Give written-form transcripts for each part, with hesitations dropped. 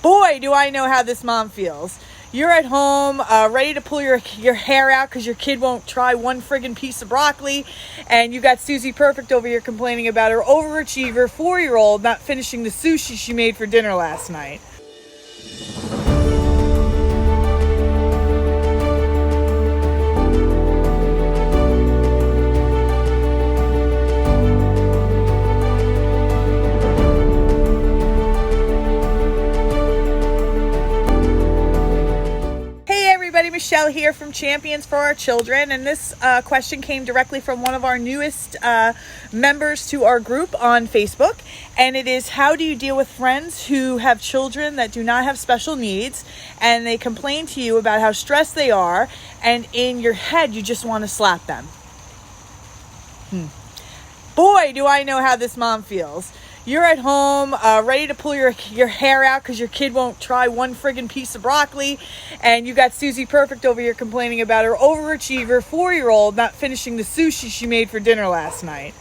Boy, do I know how this mom feels. You're at home, ready to pull your hair out because your kid won't try one friggin' piece of broccoli, and you got Susie Perfect over here complaining about her overachiever 4-year-old not finishing the sushi she made for dinner last night. Michelle here from Champions for Our Children, and this question came directly from one of our newest members to our group on Facebook, and it is: how do you deal with friends who have children that do not have special needs, and they complain to you about how stressed they are, and in your head you just want to slap them? Boy, do I know how this mom feels. You're at home, ready to pull your hair out because your kid won't try one friggin' piece of broccoli, and you got Susie Perfect over here complaining about her overachiever 4-year-old not finishing the sushi she made for dinner last night.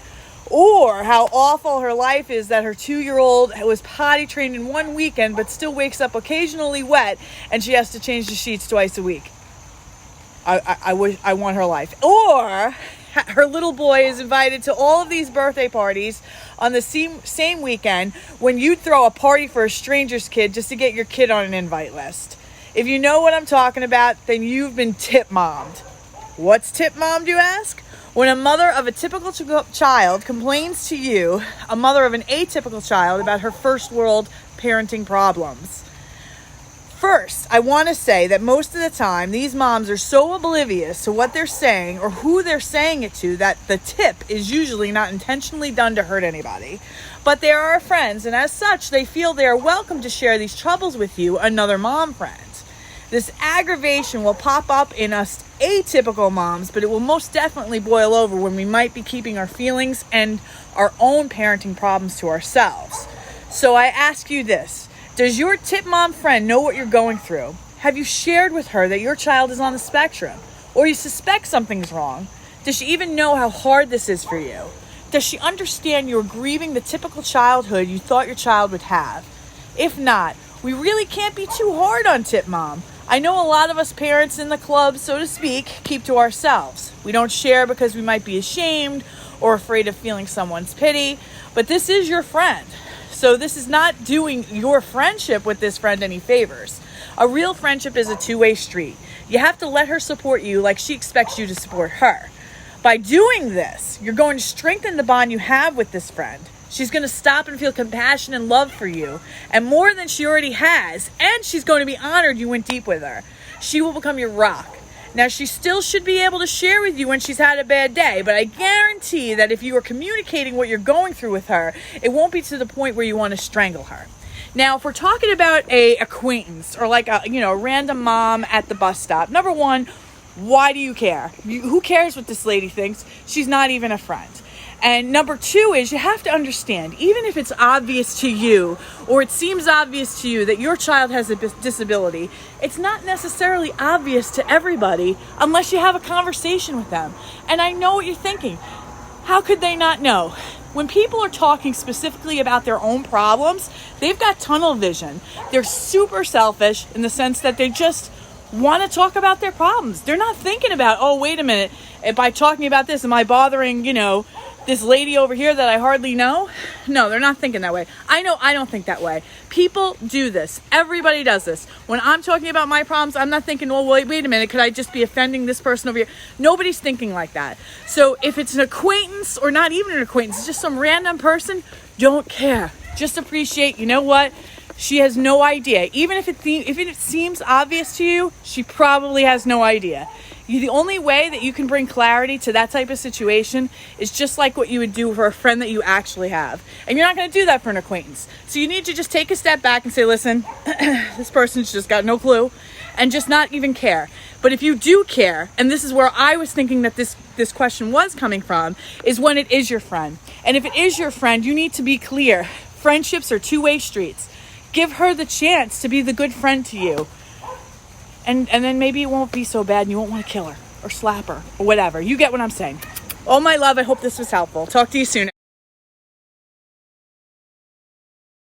Or how awful her life is that her 2-year-old was potty trained in one weekend but still wakes up occasionally wet and she has to change the sheets twice a week. I want her life. Or her little boy is invited to all of these birthday parties on the same weekend when you'd throw a party for a stranger's kid just to get your kid on an invite list. If you know what I'm talking about, then you've been tip-mommed. What's tip-mommed, you ask? When a mother of a typical child complains to you, a mother of an atypical child, about her first world parenting problems. First, I want to say that most of the time, these moms are so oblivious to what they're saying or who they're saying it to that the tip is usually not intentionally done to hurt anybody. But they are our friends, and as such, they feel they are welcome to share these troubles with you, another mom friend. This aggravation will pop up in us atypical moms, but it will most definitely boil over when we might be keeping our feelings and our own parenting problems to ourselves. So I ask you this. Does your tip mom friend know what you're going through? Have you shared with her that your child is on the spectrum? Or you suspect something's wrong? Does she even know how hard this is for you? Does she understand you're grieving the typical childhood you thought your child would have? If not, we really can't be too hard on tip mom. I know a lot of us parents in the club, so to speak, keep to ourselves. We don't share because we might be ashamed or afraid of feeling someone's pity, but this is your friend. So this is not doing your friendship with this friend any favors. A real friendship is a two-way street. You have to let her support you like she expects you to support her. By doing this, you're going to strengthen the bond you have with this friend. She's going to stop and feel compassion and love for you, and more than she already has, and she's going to be honored you went deep with her. She will become your rock. Now, she still should be able to share with you when she's had a bad day, but I guarantee that if you are communicating what you're going through with her, it won't be to the point where you want to strangle her. Now, if we're talking about a acquaintance or like a random mom at the bus stop, number one, why do you care? Who cares what this lady thinks? She's not even a friend. And number two is you have to understand, even if it's obvious to you or it seems obvious to you that your child has a disability, it's not necessarily obvious to everybody unless you have a conversation with them. And I know what you're thinking. How could they not know? When people are talking specifically about their own problems, they've got tunnel vision. They're super selfish in the sense that they just want to talk about their problems. They're not thinking about, oh, wait a minute, by talking about this, am I bothering, this lady over here that I hardly know? No, they're not thinking that way. I know I don't think that way. People do this. Everybody does this. When I'm talking about my problems, I'm not thinking, well, wait a minute, could I just be offending this person over here? Nobody's thinking like that. So if it's an acquaintance or not even an acquaintance, it's just some random person, don't care. Just appreciate, you know what? She has no idea. Even if it seems obvious to you, she probably has no idea. The only way that you can bring clarity to that type of situation is just like what you would do for a friend that you actually have. And you're not going to do that for an acquaintance. So you need to just take a step back and say, listen, this person's just got no clue, and just not even care. But if you do care, and this is where I was thinking that this question was coming from, is when it is your friend. And if it is your friend, you need to be clear. Friendships are two-way streets. Give her the chance to be the good friend to you. And then maybe it won't be so bad and you won't want to kill her or slap her or whatever. You get what I'm saying. Oh, my love, I hope this was helpful. Talk to you soon.